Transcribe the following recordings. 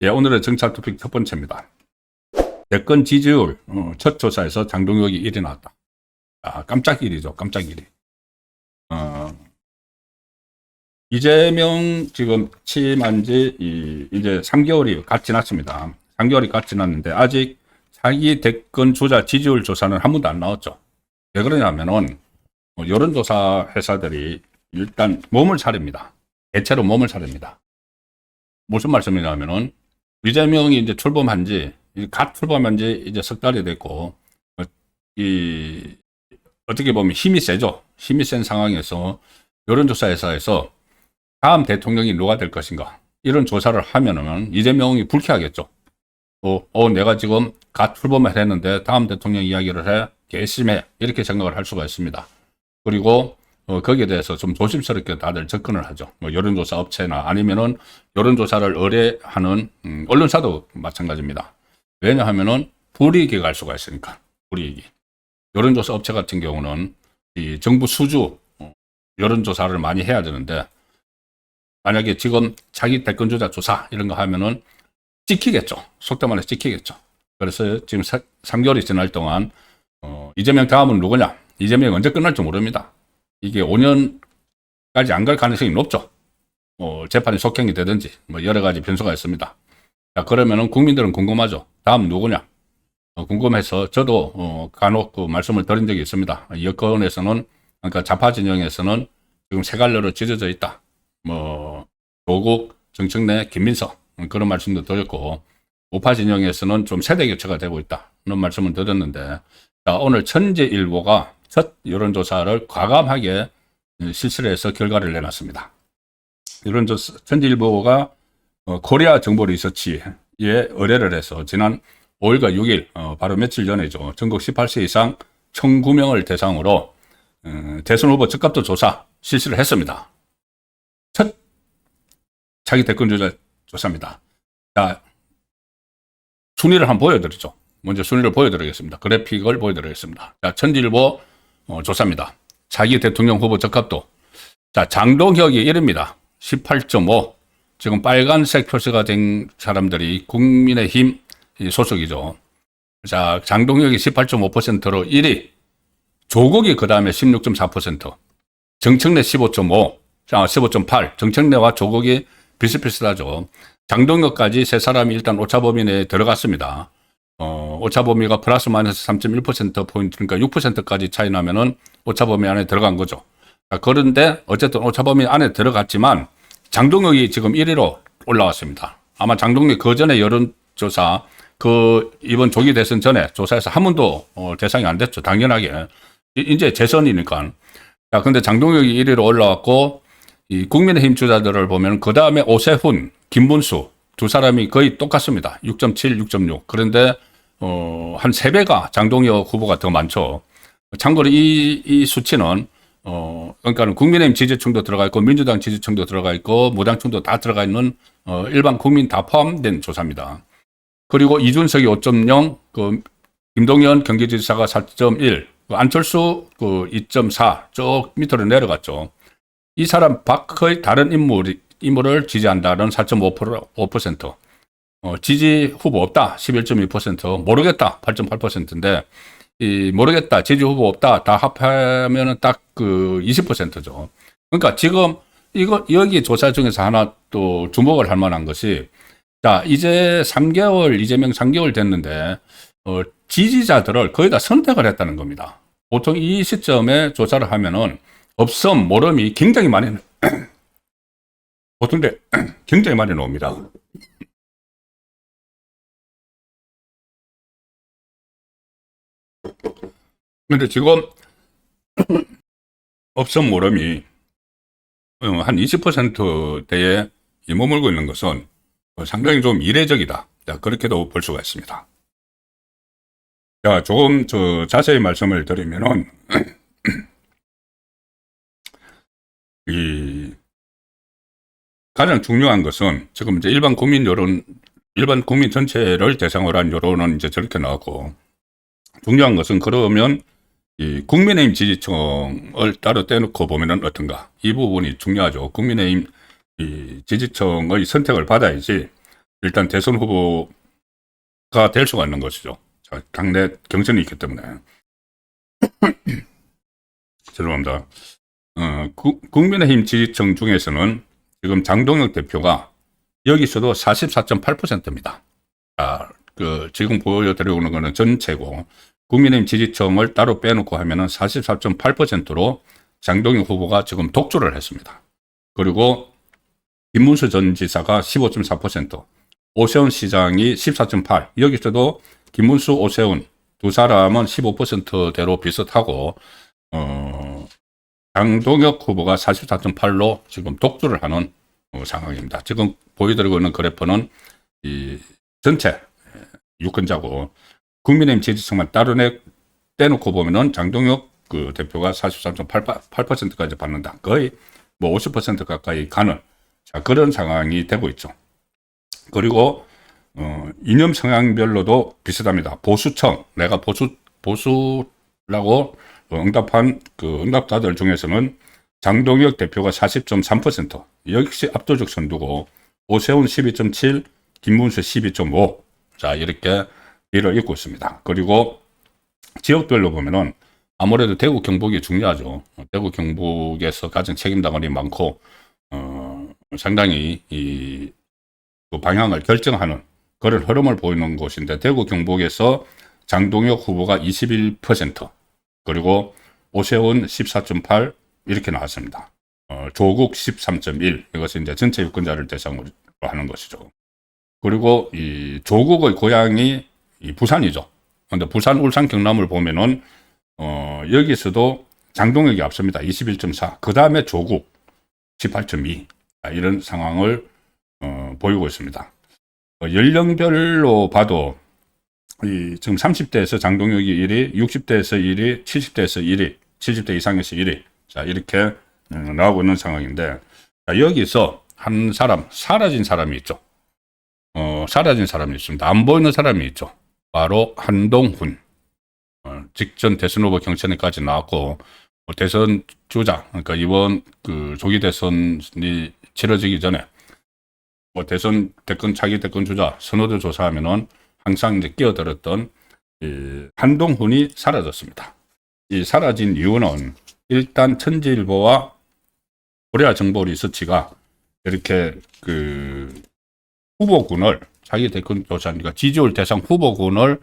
예, 오늘의 정찰 토픽 첫 번째입니다. 대권 지지율 첫 조사에서 장동혁이 1위 나왔다. 아, 깜짝 1위죠. 깜짝 1위. 이재명 지금 취임한 지 이제 3개월이 갓 지났습니다. 3개월이 갓 지났는데 아직 자기 대권 주자 지지율 조사는 한 번도 안 나왔죠. 왜 그러냐면은 여론조사 회사들이 일단 몸을 차립니다. 대체로 몸을 차립니다. 무슨 말씀이냐면은 이재명이 이제 갓 출범한 지 이제 석 달이 됐고, 어떻게 보면 힘이 세죠. 힘이 센 상황에서 여론조사 회사에서 다음 대통령이 누가 될 것인가. 이런 조사를 하면은 이재명이 불쾌하겠죠. 내가 지금 갓 출범을 했는데 다음 대통령 이야기를 해. 개심해. 이렇게 생각을 할 수가 있습니다. 그리고 거기에 대해서 좀 조심스럽게 다들 접근을 하죠. 여론조사 업체나 아니면은 여론조사를 의뢰하는 언론사도 마찬가지입니다. 왜냐하면은 불이익이 갈 수가 있으니까. 불이익이. 여론조사 업체 같은 경우는 이 정부 수주 여론조사를 많이 해야 되는데, 만약에 지금 자기 대권주자 조사 이런 거 하면은 찍히겠죠. 속된 말로 찍히겠죠. 그래서 지금 3개월이 지날 동안 이재명 다음은 누구냐? 이재명이 언제 끝날지 모릅니다. 이게 5년까지 안 갈 가능성이 높죠. 재판이 속행이 되든지 여러 가지 변수가 있습니다. 자, 그러면은 국민들은 궁금하죠. 다음 누구냐? 궁금해서 저도 간혹 말씀을 드린 적이 있습니다. 여권에서는, 그러니까 좌파 진영에서는 지금 세 갈래로 찢어져 있다. 조국, 정청래, 김민석 그런 말씀도 드렸고, 우파 진영에서는 좀 세대 교체가 되고 있다. 그런 말씀을 드렸는데, 자, 오늘 천재일보가 첫 여론조사를 과감하게 실시를 해서 결과를 내놨습니다. 여론조사, 천재일보가 코리아 정보 리서치에 의뢰를 해서 지난 5일과 6일, 바로 며칠 전에죠. 전국 18세 이상 1,009명을 대상으로 대선 후보 적합도 조사 실시를 했습니다. 첫 자기 대권주자 조사입니다. 자, 순위를 한번 보여드리죠. 먼저 순위를 보여드리겠습니다. 그래픽을 보여드리겠습니다. 자, 천지일보 조사입니다. 자기 대통령 후보 적합도. 자, 장동혁이 1위입니다. 18.5. 지금 빨간색 표시가 된 사람들이 국민의힘 소속이죠. 자, 장동혁이 18.5%로 1위. 조국이 그 다음에 16.4%. 정청래 15.5. 자, 15.8. 정청래와 조국이 비슷비슷하죠. 장동혁까지 세 사람이 일단 오차범위 내에 들어갔습니다. 오차범위가 플러스 마이너스 3.1%포인트, 그러니까 6%까지 차이 나면은 오차범위 안에 들어간 거죠. 자, 그런데 어쨌든 오차범위 안에 들어갔지만 장동혁이 지금 1위로 올라왔습니다. 아마 장동혁 그 전에 여론조사, 이번 조기 대선 전에 조사에서 한 번도 대상이 안 됐죠. 당연하게. 이제 재선이니까. 자, 근데 장동혁이 1위로 올라왔고, 이 국민의힘 주자들을 보면 그 다음에 오세훈, 김문수 두 사람이 거의 똑같습니다. 6.7, 6.6. 그런데 한 3배가 장동혁 후보가 더 많죠. 참고로 이 수치는 그러니까 국민의힘 지지층도 들어가 있고 민주당 지지층도 들어가 있고 무당층도 다 들어가 있는 일반 국민 다 포함된 조사입니다. 그리고 이준석이 5.0, 김동연 경기지사가 4.1, 안철수 2.4 쭉 밑으로 내려갔죠. 이 사람 밖의 다른 인물을 지지한다는 4.5%, 지지 후보 없다 11.2%, 모르겠다 8.8%인데 모르겠다 지지 후보 없다 다 합하면은 딱 20%죠. 그러니까 지금 여기 조사 중에서 하나 또 주목을 할 만한 것이, 자, 이제 이재명 3개월 됐는데 지지자들을 거의 다 선택을 했다는 겁니다. 보통 이 시점에 조사를 하면은 없음, 모름이 굉장히 많이 보통 굉장히 많이 나옵니다. 근데 지금 없음, 모름이 한 20%대에 머물고 있는 것은 상당히 좀 이례적이다. 자, 그렇게도 볼 수가 있습니다. 자, 조금 자세히 말씀을 드리면은 가장 중요한 것은 지금 이제 일반 국민 전체를 대상으로 한 여론은 이제 저렇게 나왔고, 중요한 것은 그러면 이 국민의힘 지지층을 따로 떼놓고 보면은 어떤가? 이 부분이 중요하죠. 국민의힘 지지층의 선택을 받아야지 일단 대선 후보가 될 수가 있는 것이죠. 자, 당내 경선이 있기 때문에. 죄송합니다. 국민의힘 지지층 중에서는 지금 장동혁 대표가 여기서도 44.8%입니다. 자, 지금 보여드리고 있는 거는 전체고, 국민의힘 지지층을 따로 빼놓고 하면은 44.8%로 장동혁 후보가 지금 독주를 했습니다. 그리고 김문수 전 지사가 15.4%, 오세훈 시장이 14.8%, 여기서도 김문수, 오세훈 두 사람은 15%대로 비슷하고, 장동혁 후보가 44.8로 지금 독주를 하는 상황입니다. 지금 보여드리고 있는 그래프는 이 전체 유권자고, 국민의힘 지지층만 따로 떼놓고 보면은 장동혁 대표가 43.8%까지 받는다. 거의 뭐 50% 가까이 가는, 자, 그런 상황이 되고 있죠. 그리고 이념 성향별로도 비슷합니다. 보수층, 내가 보수라고 응답한 응답자들 중에서는 장동혁 대표가 40.3%, 역시 압도적 선두고, 오세훈 12.7, 김문수 12.5, 자, 이렇게 뒤를 잇고 있습니다. 그리고 지역별로 보면은 아무래도 대구 경북이 중요하죠. 대구 경북에서 가장 책임당원이 많고, 상당히 그 방향을 결정하는 그런 흐름을 보이는 곳인데, 대구 경북에서 장동혁 후보가 21%, 그리고 오세훈 14.8 이렇게 나왔습니다. 조국 13.1, 이것은 이제 전체 유권자를 대상으로 하는 것이죠. 그리고 이 조국의 고향이 부산이죠. 근데 부산, 울산, 경남을 보면은 여기서도 장동혁이 앞섭니다. 21.4. 그 다음에 조국 18.2. 이런 상황을 보이고 있습니다. 연령별로 봐도 지금 30대에서 장동혁이 1위, 60대에서 1위, 70대에서 1위, 70대 이상에서 1위. 자, 이렇게 나오고 있는 상황인데, 자, 여기서 한 사람, 사라진 사람이 있죠. 사라진 사람이 있습니다. 안 보이는 사람이 있죠. 바로 한동훈. 직전 대선 후보 경선에까지 나왔고, 대선 주자, 그러니까 이번 조기 대선이 치러지기 전에 대선 대권, 차기 대권 주자 선호도 조사하면은 항상 이제 끼어들었던 한동훈이 사라졌습니다. 이 사라진 이유는 일단 천지일보와 코리아 정보 리서치가 이렇게 후보군을, 자기 대권 조사니까 지지율 대상 후보군을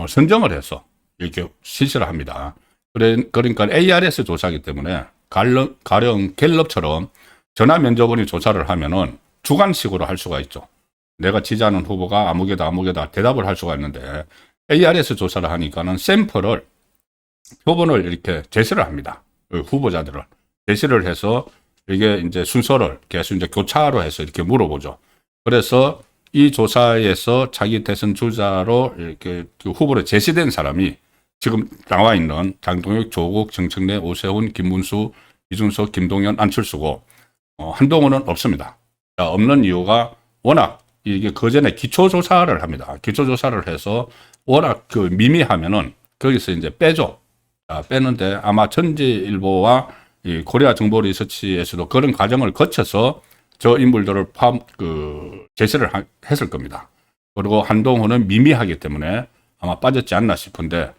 선정을 해서 이렇게 실시를 합니다. 그러니까 ARS 조사이기 때문에 가령 갤럽처럼 전화 면접원이 조사를 하면은 주관식으로 할 수가 있죠. 내가 지지하는 후보가 아무개다 대답을 할 수가 있는데, ARS 조사를 하니까는 샘플을, 표본을 이렇게 제시를 합니다. 후보자들을 제시를 해서 이게 이제 순서를 계속 이제 교차로 해서 이렇게 물어보죠. 그래서 이 조사에서 자기 대선 주자로 이렇게 후보로 제시된 사람이 지금 나와 있는 장동혁, 조국, 정청래, 오세훈, 김문수, 이준석, 김동연, 안철수고, 한동훈은 없습니다. 자, 없는 이유가 워낙 이게 그전에 기초조사를 합니다. 기초조사를 해서 워낙 미미하면은 거기서 이제 빼죠. 자, 빼는데 아마 천지일보와 이 코리아 정보 리서치에서도 그런 과정을 거쳐서 저 인물들을 제시를 했을 겁니다. 그리고 한동훈은 미미하기 때문에 아마 빠졌지 않나 싶은데,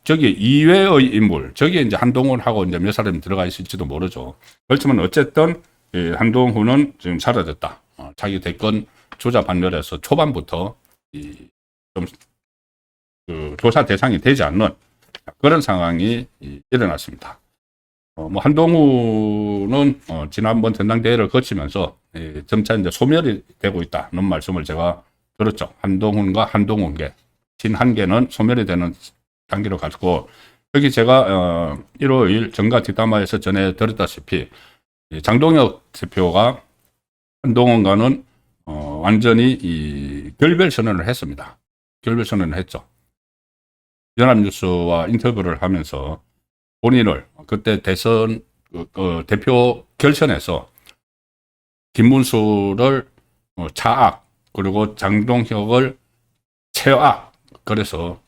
저기 이외의 인물, 저기 이제 한동훈하고 이제 몇 사람이 들어가 있을지도 모르죠. 그렇지만 어쨌든 한동훈은 지금 사라졌다. 자기 대권 주자 반열에서 초반부터 좀 조사 대상이 되지 않는 그런 상황이 일어났습니다. 한동훈은 지난번 전당대회를 거치면서 점차 이제 소멸이 되고 있다는 말씀을 제가 들었죠. 한동훈과 한동훈계, 친한계는 소멸이 되는 단계로 갔고, 여기 제가 1월 5일 정가 뒷담화에서 전해 드렸다시피 장동혁 대표가 한동훈과는 완전히 결별 선언을 했습니다. 결별 선언을 했죠. 연합뉴스와 인터뷰를 하면서 본인을 그때 대선 대표 결선에서 김문수를 차악, 그리고 장동혁을 최악, 그래서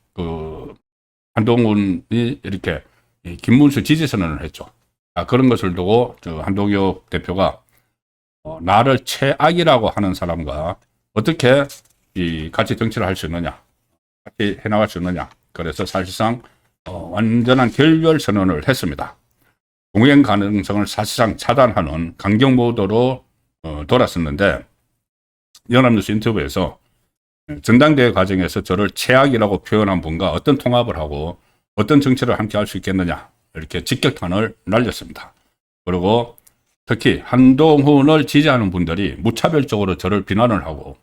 한동훈이 이렇게 김문수 지지 선언을 했죠. 그런 것을 두고 한동혁 대표가 나를 최악이라고 하는 사람과 어떻게 같이 정치를 할 수 있느냐, 같이 해나갈 수 있느냐. 그래서 사실상 완전한 결별 선언을 했습니다. 동행 가능성을 사실상 차단하는 강경 모드로 돌았었는데, 연합뉴스 인터뷰에서 전당대회 과정에서 저를 최악이라고 표현한 분과 어떤 통합을 하고 어떤 정치를 함께 할 수 있겠느냐, 이렇게 직격탄을 날렸습니다. 그리고 특히 한동훈을 지지하는 분들이 무차별적으로 저를 비난을 하고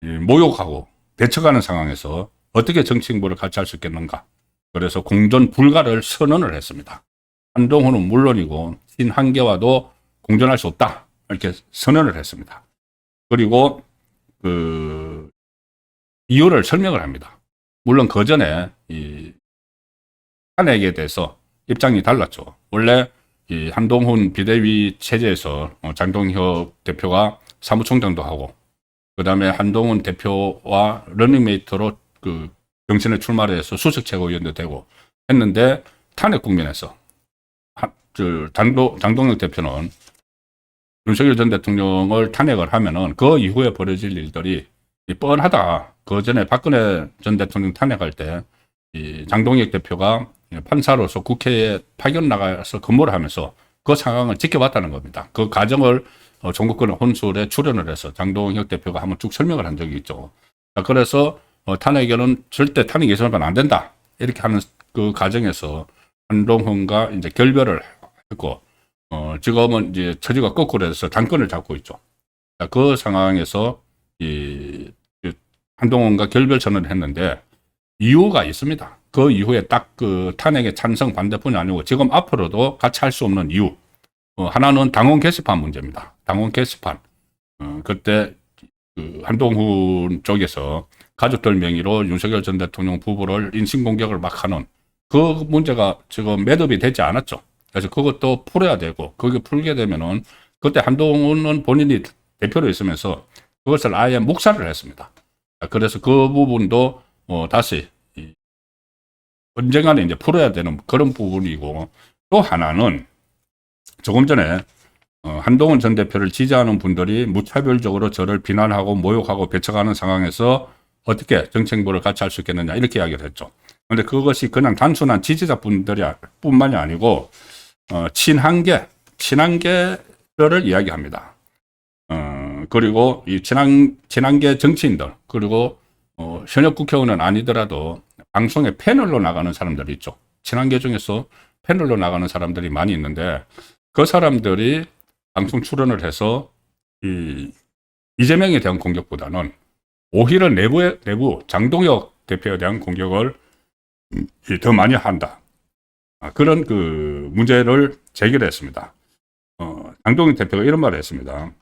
모욕하고 배척하는 상황에서 어떻게 정치 행보를 같이 할 수 있겠는가. 그래서 공존 불가를 선언을 했습니다. 한동훈은 물론이고 신한계와도 공존할 수 없다, 이렇게 선언을 했습니다. 그리고 이유를 설명을 합니다. 물론 그 전에 이 탄핵에 대해서 입장이 달랐죠. 원래 이 한동훈 비대위 체제에서 장동혁 대표가 사무총장도 하고, 그 다음에 한동훈 대표와 러닝메이트로 경선에 출마를 해서 수석 최고위원도 되고 했는데, 탄핵 국면에서 장동혁 대표는 윤석열 전 대통령을 탄핵을 하면은 그 이후에 벌어질 일들이 뻔하다. 그 전에 박근혜 전 대통령 탄핵할 때 이 장동혁 대표가 판사로서 국회에 파견 나가서 근무를 하면서 그 상황을 지켜봤다는 겁니다. 그 과정을 종국권의 혼술에 출연을 해서 장동혁 대표가 한번 쭉 설명을 한 적이 있죠. 그래서 탄핵에는 절대 탄핵 예선하면 안 된다, 이렇게 하는 그 과정에서 한동훈과 이제 결별을 했고, 지금은 이제 처지가 거꾸로 해서 당권을 잡고 있죠. 그 상황에서 한동훈과 결별 선언을 했는데 이유가 있습니다. 그 이후에 딱 그 탄핵의 찬성 반대뿐이 아니고 지금 앞으로도 같이 할 수 없는 이유. 하나는 당원 게시판 문제입니다. 당원 게시판. 그때 한동훈 쪽에서 가족들 명의로 윤석열 전 대통령 부부를 인신공격을 막 하는 그 문제가 지금 매듭이 되지 않았죠. 그래서 그것도 풀어야 되고, 그게 풀게 되면은 그때 한동훈은 본인이 대표로 있으면서 그것을 아예 묵살을 했습니다. 그래서 그 부분도 다시 언젠가는 이제 풀어야 되는 그런 부분이고, 또 하나는 조금 전에 한동훈 전 대표를 지지하는 분들이 무차별적으로 저를 비난하고 모욕하고 배척하는 상황에서 어떻게 정치 행보를 같이 할 수 있겠느냐, 이렇게 이야기를 했죠. 그런데 그것이 그냥 단순한 지지자분들이 뿐만이 아니고 친한계를 이야기합니다. 그리고 이 친한계 정치인들, 그리고 현역 국회의원은 아니더라도 방송에 패널로 나가는 사람들이 있죠. 친한계 중에서 패널로 나가는 사람들이 많이 있는데, 그 사람들이 방송 출연을 해서 이재명에 대한 공격보다는 오히려 내부 장동혁 대표에 대한 공격을 더 많이 한다. 그런 그 문제를 제기를 했습니다. 장동혁 대표가 이런 말을 했습니다.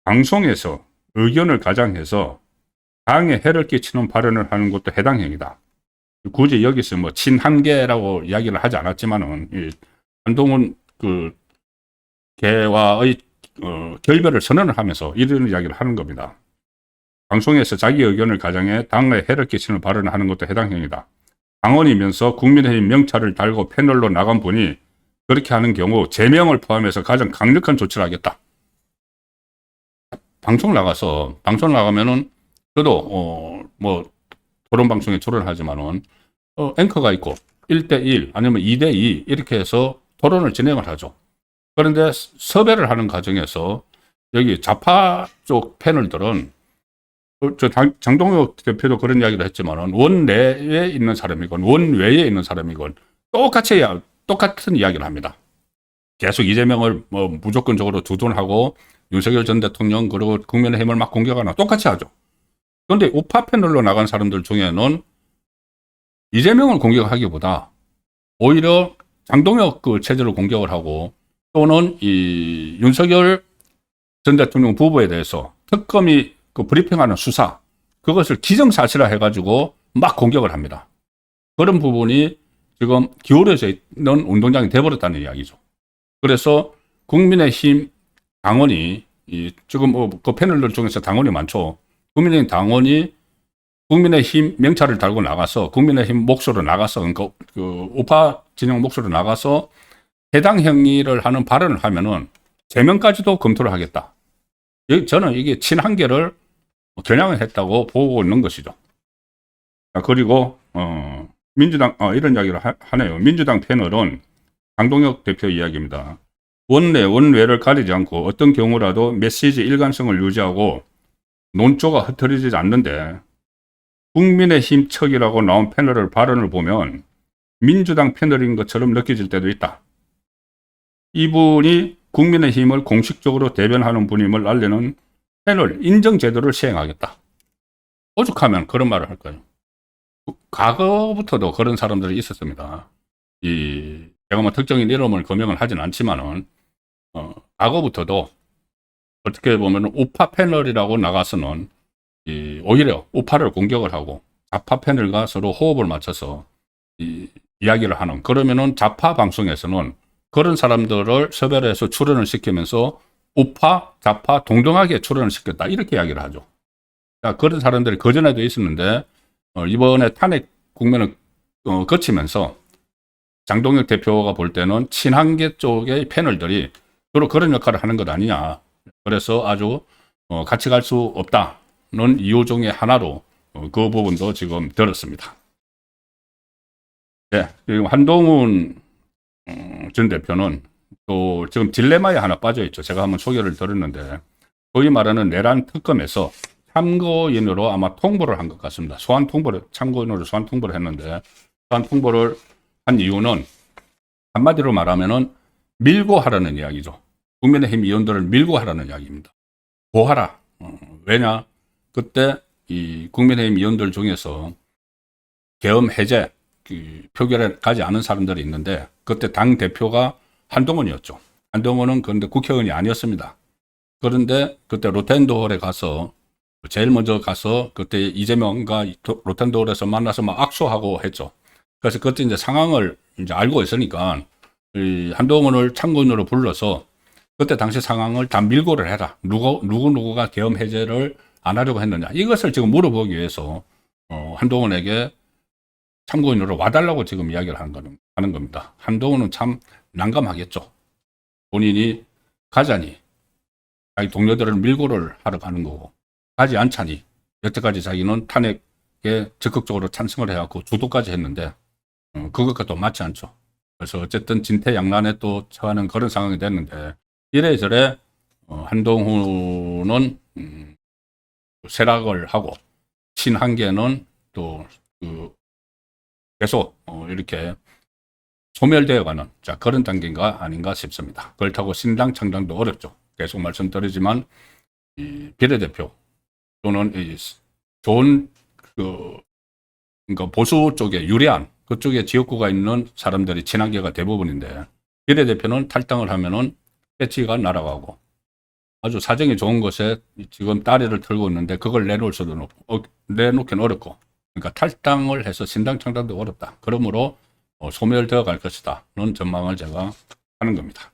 방송에서 의견을 가장해서 당에 해를 끼치는 발언을 하는 것도 해당 행위다. 굳이 여기서 뭐 친한계라고 이야기를 하지 않았지만은 한동훈 개와의 결별을 선언을 하면서 이런 이야기를 하는 겁니다. 방송에서 자기 의견을 가장해 당에 해를 끼치는 발언을 하는 것도 해당 행위다. 당원이면서 국민의힘 명찰을 달고 패널로 나간 분이 그렇게 하는 경우 제명을 포함해서 가장 강력한 조치를 하겠다. 방송 나가면은 저도 뭐 토론 방송에 출연하지만은 앵커가 있고 1대1 아니면 2대2 이렇게 해서 토론을 진행을 하죠. 그런데 섭외를 하는 과정에서 여기 좌파 쪽 패널들은 장동혁 대표도 그런 이야기를 했지만은 원내에 있는 사람이건 원외에 있는 사람이건 똑같은 이야기를 합니다. 계속 이재명을 뭐 무조건적으로 두둔하고 윤석열 전 대통령 그리고 국민의힘을 막 공격하나 똑같이 하죠. 그런데 우파 패널로 나간 사람들 중에는 이재명을 공격하기보다 오히려 장동혁 그 체제를 공격을 하고, 또는 이 윤석열 전 대통령 부부에 대해서 특검이 그 브리핑하는 수사, 그것을 기정사실화 해가지고 막 공격을 합니다. 그런 부분이 지금 기울어져 있는 운동장이 돼버렸다는 이야기죠. 그래서 국민의힘 당원이 지금 그 패널들 중에서 당원이 많죠. 국민의힘 당원이 국민의힘 명찰을 달고 나가서 국민의힘 몫으로 나가서 그러니까 그 우파 진영 몫으로 나가서 해당 행위를 하는 발언을 하면은 제명까지도 검토를 하겠다. 저는 이게 친한계를 겨냥을 했다고 보고 있는 것이죠. 자, 그리고 민주당 이런 이야기를 하네요. 민주당 패널은 강동혁 대표 이야기입니다. 원내 원외를 가리지 않고 어떤 경우라도 메시지 일관성을 유지하고 논조가 흐트러지지 않는데 국민의힘 척이라고 나온 패널을 발언을 보면 민주당 패널인 것처럼 느껴질 때도 있다. 이분이 국민의힘을 공식적으로 대변하는 분임을 알리는 패널 인정 제도를 시행하겠다. 오죽하면 그런 말을 할까요? 과거부터도 그런 사람들이 있었습니다. 제가 뭐 특정인 이름을 거명을 하진 않지만은 과거부터도 어떻게 보면 우파 패널이라고 나가서는 오히려 우파를 공격을 하고 좌파 패널과 서로 호흡을 맞춰서 이야기를 하는, 그러면은 좌파 방송에서는 그런 사람들을 섭외해서 출연을 시키면서 우파, 좌파 동등하게 출연을 시켰다, 이렇게 이야기를 하죠. 자, 그런 사람들이 그전에도 있었는데 이번에 탄핵 국면을 거치면서 장동혁 대표가 볼 때는 친한계 쪽의 패널들이 주로 그런 역할을 하는 것 아니냐. 그래서 아주 같이 갈 수 없다는 이유 중에 하나로 그 부분도 지금 들었습니다. 네, 그리고 한동훈 전 대표는 또 지금 딜레마에 하나 빠져 있죠. 제가 한번 소개를 드렸는데, 소위 말하는 내란 특검에서 참고인으로 아마 통보를 한 것 같습니다. 참고인으로 소환 통보를 했는데, 소환 통보를 한 이유는 한마디로 말하면은 밀고 하라는 이야기죠. 국민의힘 의원들을 밀고 하라는 이야기입니다. 고하라. 왜냐? 그때 이 국민의힘 의원들 중에서 계엄 해제 표결에 가지 않은 사람들이 있는데, 그때 당 대표가 한동훈이었죠. 한동훈은 그런데 국회의원이 아니었습니다. 그런데 그때 로텐도홀에 가서 제일 먼저 가서 그때 이재명과 로텐도홀에서 만나서 막 악수하고 했죠. 그래서 그때 이제 상황을 이제 알고 있으니까 이 한동훈을 참고인으로 불러서 그때 당시 상황을 다 밀고를 해라. 누구가 계엄 해제를 안 하려고 했느냐. 이것을 지금 물어보기 위해서 한동훈에게 참고인으로 와달라고 지금 이야기를 하는 겁니다. 한동훈은 참 난감하겠죠. 본인이 가자니 자기 동료들을 밀고를 하러 가는 거고, 가지 않자니 여태까지 자기는 탄핵에 적극적으로 찬성을 해갖고 주도까지 했는데 그것과 또 맞지 않죠. 그래서 어쨌든 진퇴양난에 또 처하는 그런 상황이 됐는데, 이래저래 한동훈은 쇠락을 하고 친한계는 또 계속 이렇게 소멸되어가는 그런 단계가 아닌가 싶습니다. 그렇다고 신당 창당도 어렵죠. 계속 말씀드리지만 이 비례대표 또는 좋은 그러니까 보수 쪽에 유리한 그쪽에 지역구가 있는 사람들이 친한계가 대부분인데, 비례대표는 탈당을 하면은 배치가 날아가고 아주 사정이 좋은 곳에 지금 다리를 틀고 있는데 그걸 내놓기는 어렵고, 그러니까 탈당을 해서 신당 창당도 어렵다. 그러므로 소멸되어 갈 것이다는 전망을 제가 하는 겁니다.